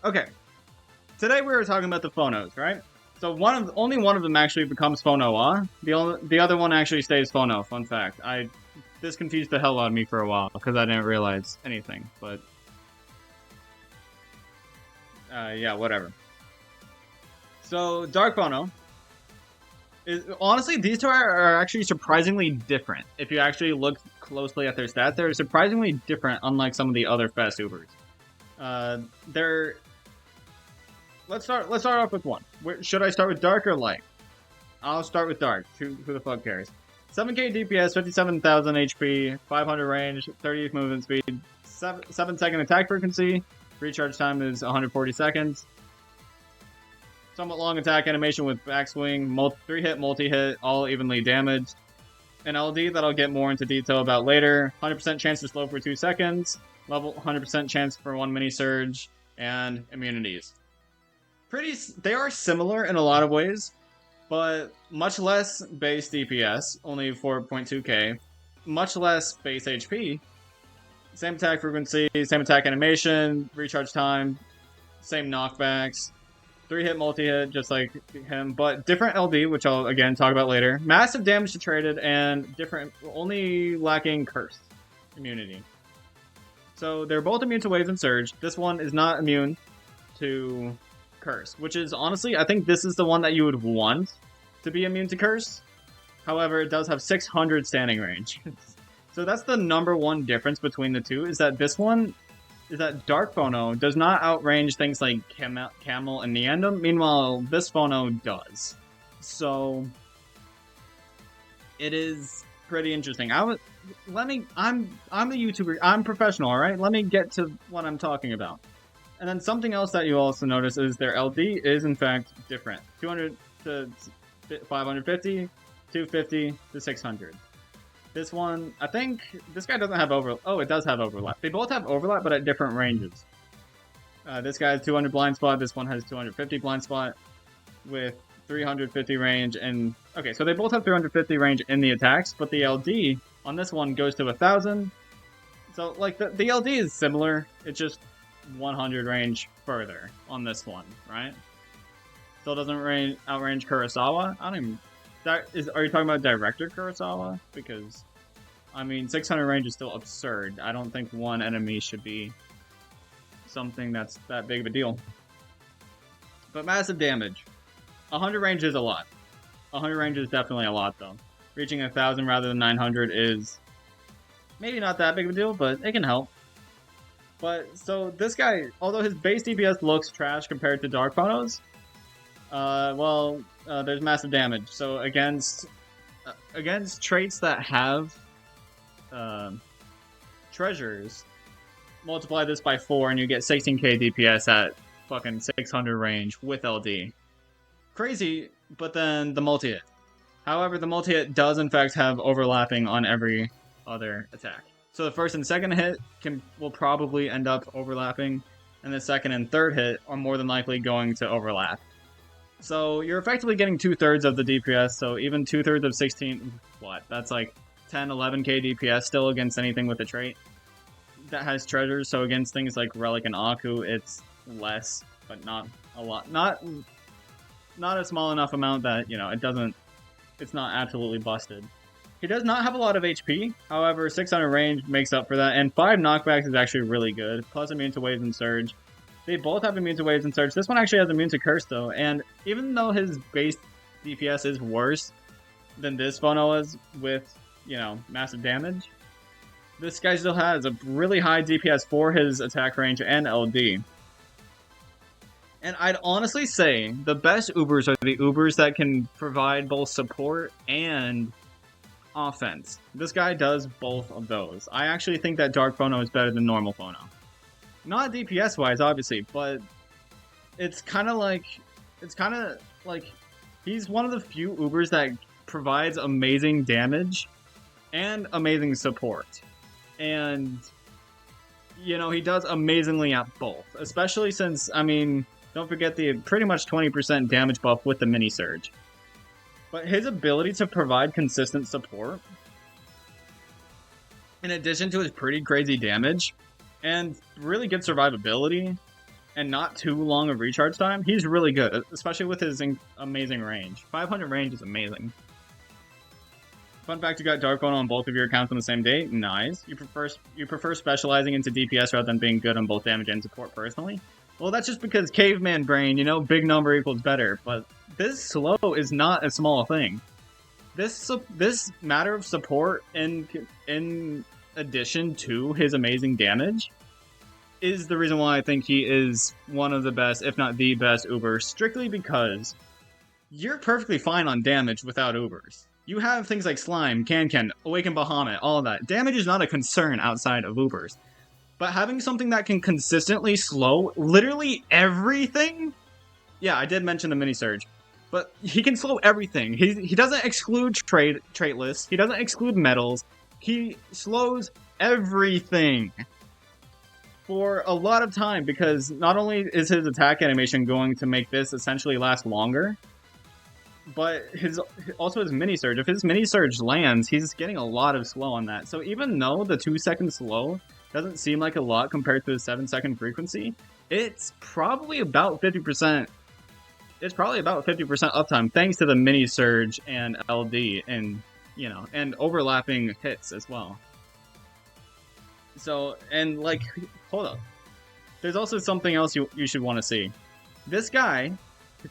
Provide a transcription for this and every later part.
Okay, today we were talking about the Phonos, right? So only one of them actually becomes Phonoa. The other one actually stays Phono. Fun fact. This confused the hell out of me for a while because I didn't realize anything. But yeah, whatever. So Dark Phono is honestly these two are actually surprisingly different. If you actually look closely at their stats, they're surprisingly different, unlike some of the other fast Ubers. They're let's start off with one. Should I start with dark or light? I'll start with dark. Who the fuck cares? 7k DPS, 57,000 HP, 500 range, 30 movement speed, 7-second attack frequency. Recharge time is 140 seconds. Somewhat long attack animation with backswing, 3-hit, multi-hit, all evenly damaged. An LD that I'll get more into detail about later. 100% chance to slow for 2 seconds. Level 100% chance for 1 mini surge. And immunities. They are similar in a lot of ways, but much less base DPS, only 4.2k. Much less base HP. Same attack frequency, same attack animation, recharge time, same knockbacks. 3-hit, multi-hit, just like him, but different LD, which I'll again talk about later. Massive damage to traded and different, only lacking cursed immunity. So they're both immune to waves and surge. This one is not immune to curse, which is honestly, I think this is the one that you would want to be immune to curse. However, it does have 600 standing range. So that's the number one difference between the two, is that this one is that Dark Phono does not outrange things like Camel and Neandum. Meanwhile, this Phono does. So it is pretty interesting. I'm a YouTuber. I'm professional, all right? Let me get to what I'm talking about. And then something else that you also notice is their LD is in fact different. 200 to 550, 250 to 600. This one, I think, this guy doesn't have overlap. Oh, it does have overlap. They both have overlap, but at different ranges. This guy has 200 blind spot. This one has 250 blind spot with 350 range. And okay, so they both have 350 range in the attacks, but the LD on this one goes to 1,000. So, like, the LD is similar. It's just 100 range further on this one, right? Still doesn't outrange Kurosawa. I don't even... Are you talking about Director Kurosawa? Because, I mean, 600 range is still absurd. I don't think one enemy should be something that's that big of a deal. But massive damage. 100 range is a lot. 100 range is definitely a lot, though. Reaching 1,000 rather than 900 is maybe not that big of a deal, but it can help. But, so, this guy, although his base DPS looks trash compared to Dark Phonos, there's massive damage. So against traits that have treasures, multiply this by 4 and you get 16k DPS at fucking 600 range with LD. Crazy, but then the multi-hit. However, the multi-hit does in fact have overlapping on every other attack. So the first and second hit will probably end up overlapping, and the second and third hit are more than likely going to overlap. So you're effectively getting 2/3 of the DPS, so even 2/3 of 16, that's like 10, 11k DPS still against anything with a trait that has treasures. So against things like Relic and Aku, it's less, but not a lot. Not a small enough amount that, you know, it's not absolutely busted. He does not have a lot of HP, however, 600 range makes up for that, and 5 knockbacks is actually really good, plus immune to waves and surge. They both have immune to waves and surge. This one actually has immune to curse, though, and even though his base DPS is worse than this Phono is with, you know, massive damage, this guy still has a really high DPS for his attack range and LD. And I'd honestly say the best Ubers are the Ubers that can provide both support and offense. This guy does both of those. I actually think that Dark Phono is better than normal Phono. Not DPS wise, obviously, but it's kind of like he's one of the few Ubers that provides amazing damage and amazing support. And, you know, he does amazingly at both, especially since, I mean, don't forget the pretty much 20% damage buff with the mini surge. But his ability to provide consistent support, in addition to his pretty crazy damage, and really good survivability, and not too long of recharge time, he's really good, especially with his amazing range. 500 range is amazing. Fun fact, you got Dark Phono on both of your accounts on the same day? Nice. You prefer specializing into DPS rather than being good on both damage and support personally? Well, that's just because caveman brain, you know, big number equals better, but this slow is not a small thing. This matter of support in addition to his amazing damage is the reason why I think he is one of the best, if not the best, Ubers, strictly because you're perfectly fine on damage without Ubers. You have things like Slime, Can, Awaken Bahamut, all of that. Damage is not a concern outside of Ubers. But having something that can consistently slow literally everything? Yeah, I did mention the mini surge. But he can slow everything. He doesn't exclude trait lists. He doesn't exclude metals. He slows everything for a lot of time, because not only is his attack animation going to make this essentially last longer, but also his mini surge. If his mini surge lands, he's getting a lot of slow on that. So even though the 2-second slow doesn't seem like a lot compared to the 7-second frequency, it's probably about 50%. It's probably about 50% uptime thanks to the mini surge and LD and, you know, and overlapping hits as well. So, and like, hold up. There's also something else you should want to see. This guy,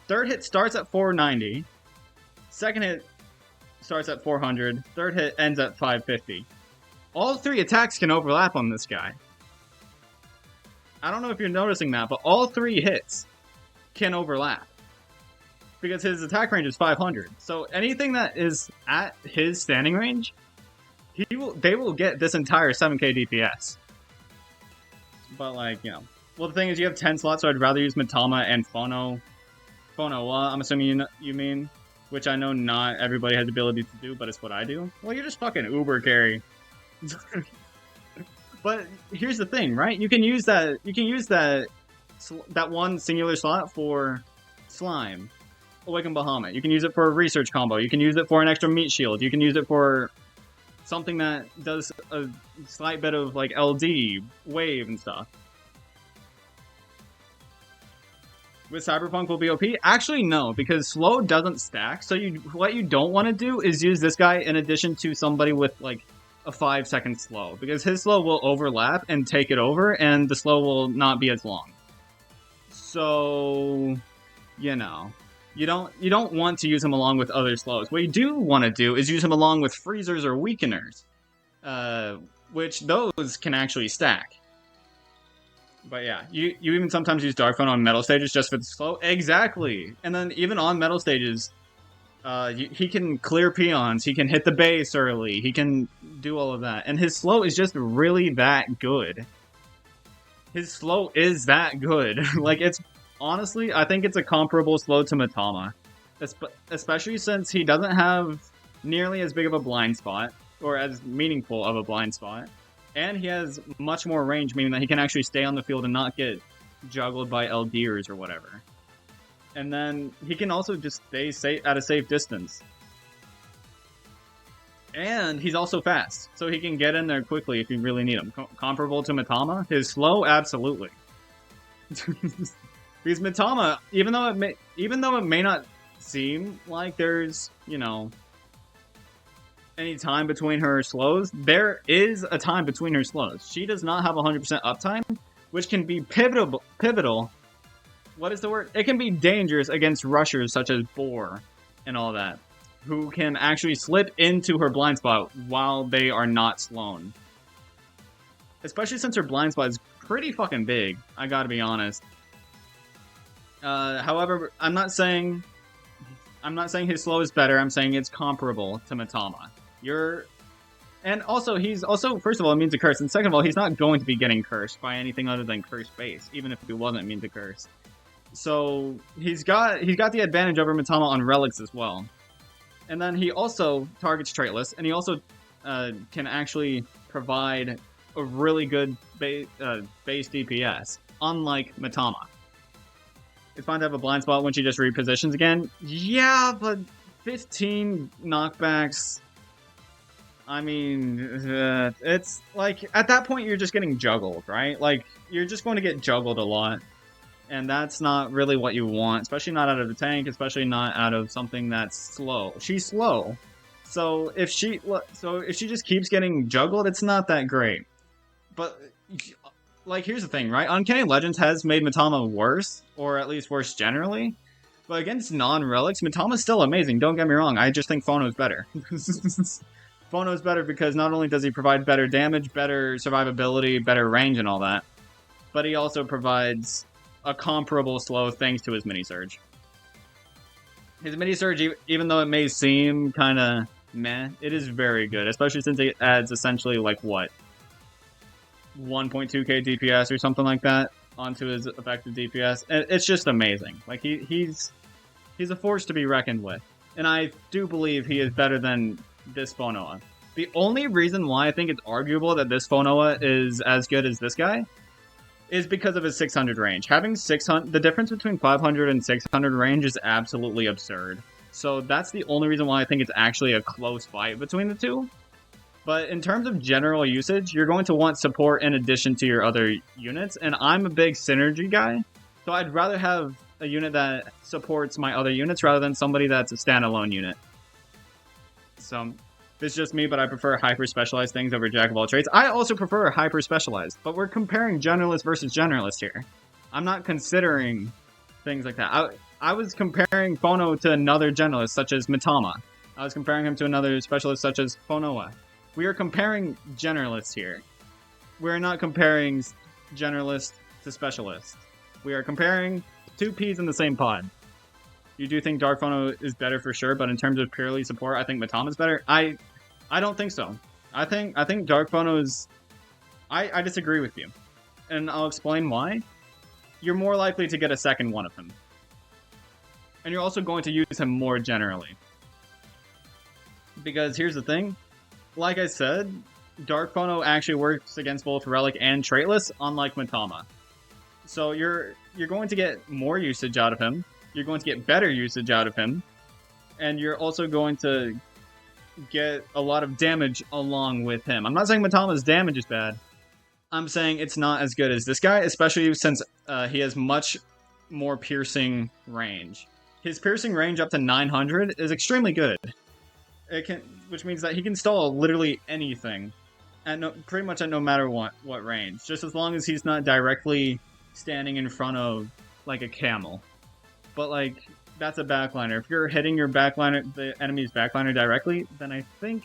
third hit starts at 490. Second hit starts at 400. Third hit ends at 550. All three attacks can overlap on this guy. I don't know if you're noticing that, but all three hits can overlap, because his attack range is 500. So anything that is at his standing range, they will get this entire 7k DPS. But like, you know, well, the thing is, you have 10 slots, so I'd rather use Mitama and Phonoa. I'm assuming you mean, which I know not everybody has the ability to do, but it's what I do. Well, you're just fucking Uber carry. But here's the thing, right? You can use that. You can use that one singular slot for Slime, Awaken Bahamut. You can use it for a research combo. You can use it for an extra meat shield. You can use it for something that does a slight bit of like LD, wave, and stuff. With Cyberpunk will be OP? Actually, no, because slow doesn't stack. So what you don't want to do is use this guy in addition to somebody with like a 5-second slow, because his slow will overlap and take it over, and the slow will not be as long. So, you know, you don't want to use him along with other slows. What you do want to do is use him along with freezers or weakeners, which those can actually stack. But yeah, you even sometimes use Dark Phono on metal stages just for the slow. Exactly! And then even on metal stages, he can clear peons, he can hit the base early, he can do all of that. And his slow is just really that good. His slow is that good. Like, it's honestly, I think it's a comparable slow to Mitama. Especially since he doesn't have nearly as big of a blind spot, or as meaningful of a blind spot. And he has much more range, meaning that he can actually stay on the field and not get juggled by LDers or whatever. And then he can also just stay safe at a safe distance. And he's also fast, so he can get in there quickly if you really need him. Comparable to Mitama? His slow? Absolutely. Because Mitama, even though it may not seem like there's, you know, any time between her slows, there is a time between her slows. She does not have 100% uptime, which can be pivotal. What is the word? It can be dangerous against rushers such as Boar and all that, who can actually slip into her blind spot while they are not slown. Especially since her blind spot is pretty fucking big, I gotta be honest. However, I'm not saying his slow is better, I'm saying it's comparable to Mitama. And also, he's also, first of all, immune to curse, and second of all, he's not going to be getting cursed by anything other than curse base, even if he wasn't immune to curse. So he's got the advantage over Mitama on relics as well. And then he also targets traitless, and he also can actually provide a really good base DPS, unlike Mitama. It's fine to have a blind spot when she just repositions again. Yeah, but 15 knockbacks. I mean, it's like, at that point you're just getting juggled, right? Like, you're just going to get juggled a lot. And that's not really what you want, especially not out of the tank, especially not out of something that's slow. She's slow. So if she just keeps getting juggled, it's not that great. But like, here's the thing, right? Uncanny Legends has made Mitama worse, or at least worse generally. But against non-relics, Mitama's still amazing. Don't get me wrong. I just think Phono's better. Phono's better because not only does he provide better damage, better survivability, better range, and all that, but he also provides a comparable slow thanks to his mini surge. His mini surge, even though it may seem kind of meh, it is very good, especially since it adds essentially like what, 1.2k DPS or something like that onto his effective DPS. It's just amazing. Like he's a force to be reckoned with, and I do believe he is better than this Phonoa. The only reason why I think it's arguable that this Phonoa is as good as this guy is because of his 600 range. Having 600, the difference between 500 and 600 range is absolutely absurd. So that's the only reason why I think it's actually a close fight between the two. But in terms of general usage, you're going to want support in addition to your other units, and I'm a big synergy guy, so I'd rather have a unit that supports my other units rather than somebody that's a standalone unit. So, it's just me, but I prefer hyper-specialized things over jack-of-all-trades. I also prefer hyper-specialized, but we're comparing generalist versus generalist here. I'm not considering things like that. I was comparing Phono to another generalist, such as Mitama. I was comparing him to another specialist, such as Phonoa. We are comparing generalists here. We're not comparing generalist to specialist. We are comparing two peas in the same pod. You do think Dark Phono is better for sure, but in terms of purely support, I think Mitama's better. I don't think so. I think Dark Phono is... I disagree with you. And I'll explain why. You're more likely to get a second one of him. And you're also going to use him more generally. Because here's the thing. Like I said, Dark Phono actually works against both Relic and Traitless, unlike Mitama. So you're going to get more usage out of him, you're going to get better usage out of him, and you're also going to get a lot of damage along with him. I'm not saying Mitama's damage is bad. I'm saying it's not as good as this guy, especially since he has much more piercing range. His piercing range up to 900 is extremely good. Which means that he can stall literally anything, pretty much at no matter what range, just as long as he's not directly standing in front of like a camel. But like, that's a backliner. If you're hitting your backliner, the enemy's backliner directly, then I think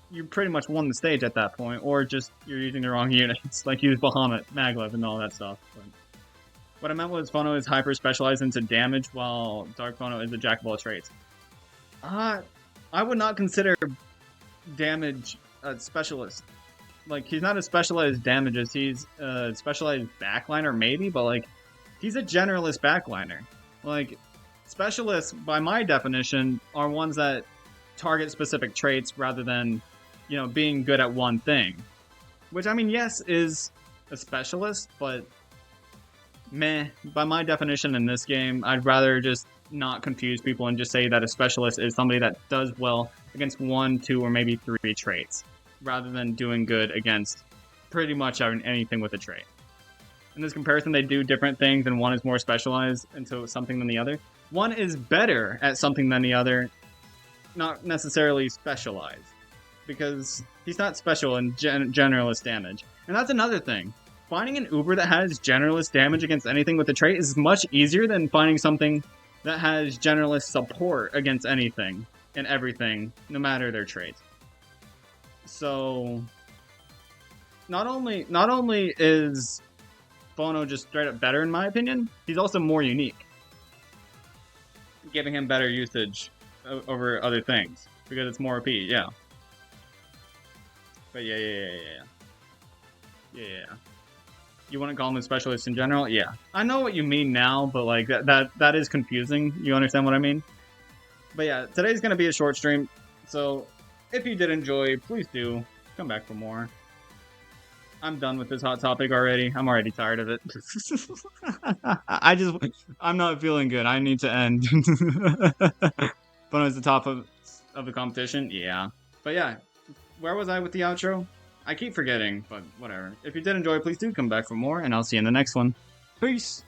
you pretty much won the stage at that point, or just you're using the wrong units, like use Bahamut, Maglev, and all that stuff. But what I meant was Phono is hyper specialized into damage, while Dark Phono is a jack of all trades. I would not consider damage a specialist. Like, he's not a specialized damages, he's a specialized backliner maybe, but like, he's a generalist backliner. Like, specialists, by my definition, are ones that target specific traits rather than, you know, being good at one thing. Which, I mean, yes, is a specialist, but meh. By my definition in this game, I'd rather just not confuse people and just say that a specialist is somebody that does well against 1, 2, or maybe 3 traits, rather than doing good against pretty much anything with a trait. In this comparison, they do different things, and one is more specialized into something than the other. One is better at something than the other, not necessarily specialized, because he's not special in generalist damage. And that's another thing. Finding an Uber that has generalist damage against anything with a trait is much easier than finding something that has generalist support against anything and everything, no matter their traits. So, not only is Phono just straight up better in my opinion, he's also more unique, giving him better usage over other things because it's more OP. Yeah. But yeah. You wouldn't call him a specialist in general? Yeah. I know what you mean now, but like that is confusing. You understand what I mean? But yeah, today's going to be a short stream, so if you did enjoy, please do come back for more. I'm done with this hot topic already. I'm already tired of it. I'm not feeling good. I need to end. But it's the top of the competition? Yeah. But yeah, where was I with the outro? I keep forgetting, but whatever. If you did enjoy, please do come back for more, and I'll see you in the next one. Peace!